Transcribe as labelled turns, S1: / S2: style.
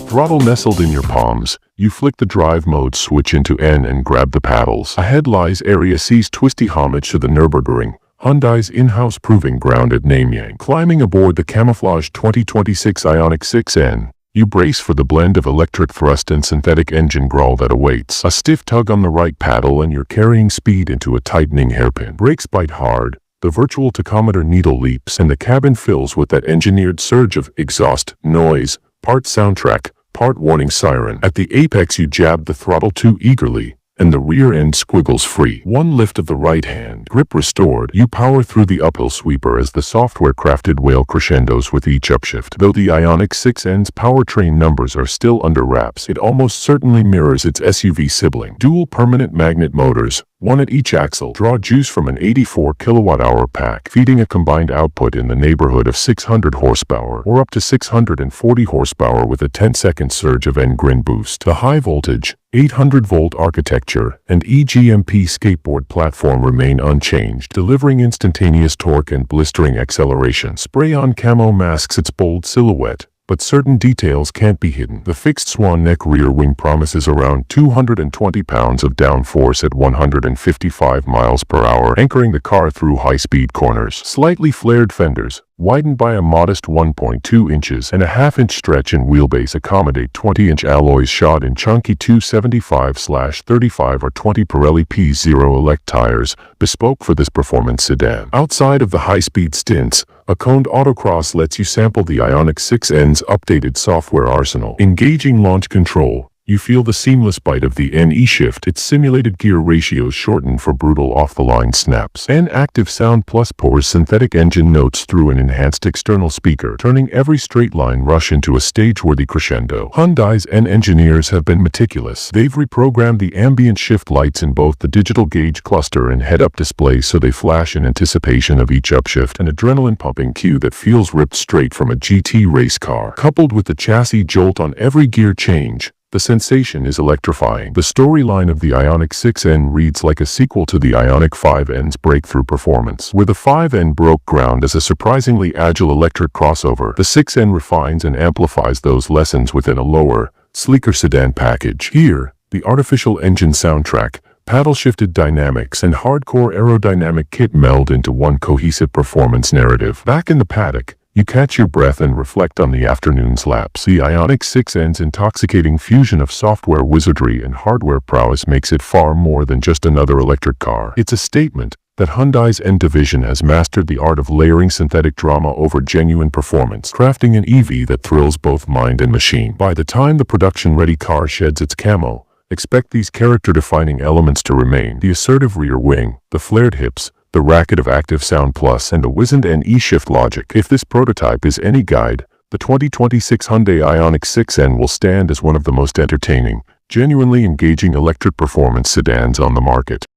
S1: Throttle nestled in your palms, you flick the drive mode switch into N and grab the paddles. Ahead lies area C's twisty homage to the Nürburgring, Hyundai's in-house proving ground at Nijmegen. Climbing aboard the camouflaged 2026 Ioniq 6N, you brace for the blend of electric thrust and synthetic engine growl that awaits. A stiff tug on the right paddle and you're carrying speed into a tightening hairpin. Brakes bite hard, the virtual tachometer needle leaps, and the cabin fills with that engineered surge of exhaust noise, part soundtrack, part warning siren. At the apex you jab the throttle too eagerly, and the rear end squiggles free. One lift of the right hand, grip restored, you power through the uphill sweeper as the software-crafted whale crescendos with each upshift. Though the Ioniq 6N's powertrain numbers are still under wraps, it almost certainly mirrors its SUV sibling. Dual permanent magnet motors, one at each axle, draw juice from an 84 kilowatt-hour pack, feeding a combined output in the neighborhood of 600 horsepower, or up to 640 horsepower with a 10-second surge of N Grin Boost. The high-voltage, 800-volt architecture and EGMP skateboard platform remain unchanged, delivering instantaneous torque and blistering acceleration. Spray-on camo masks its bold silhouette, but certain details can't be hidden. The fixed swan neck rear wing promises around 220 pounds of downforce at 155 miles per hour, anchoring the car through high-speed corners. Slightly flared fenders, widened by a modest 1.2 inches and a half-inch stretch in wheelbase, accommodate 20-inch alloys shod in chunky 275/35 or 20 Pirelli P0 Elect tires, bespoke for this performance sedan. Outside of the high-speed stints, a coned autocross lets you sample the Ioniq 6N's updated software arsenal. Engaging launch control, you feel the seamless bite of the N E-Shift, its simulated gear ratios shortened for brutal off-the-line snaps. N Active Sound Plus pours synthetic engine notes through an enhanced external speaker, turning every straight-line rush into a stage-worthy crescendo. Hyundai's N engineers have been meticulous. They've reprogrammed the ambient shift lights in both the digital gauge cluster and head-up display so they flash in anticipation of each upshift, an adrenaline-pumping cue that feels ripped straight from a GT race car. Coupled with the chassis jolt on every gear change, the sensation is electrifying. The storyline of the Ioniq 6N reads like a sequel to the Ioniq 5N's breakthrough performance. Where the 5N broke ground as a surprisingly agile electric crossover, the 6N refines and amplifies those lessons within a lower, sleeker sedan package. Here, the artificial engine soundtrack, paddle-shifted dynamics, and hardcore aerodynamic kit meld into one cohesive performance narrative. Back in the paddock, you catch your breath and reflect on the afternoon's laps. The Ioniq 6N's intoxicating fusion of software wizardry and hardware prowess makes it far more than just another electric car. It's a statement that Hyundai's N division has mastered the art of layering synthetic drama over genuine performance, crafting an EV that thrills both mind and machine. By the time the production-ready car sheds its camo, expect these character-defining elements to remain: the assertive rear wing, the flared hips, the racket of Active Sound Plus, and the wizened N E-Shift logic. If this prototype is any guide, the 2026 Hyundai Ioniq 6N will stand as one of the most entertaining, genuinely engaging electric performance sedans on the market.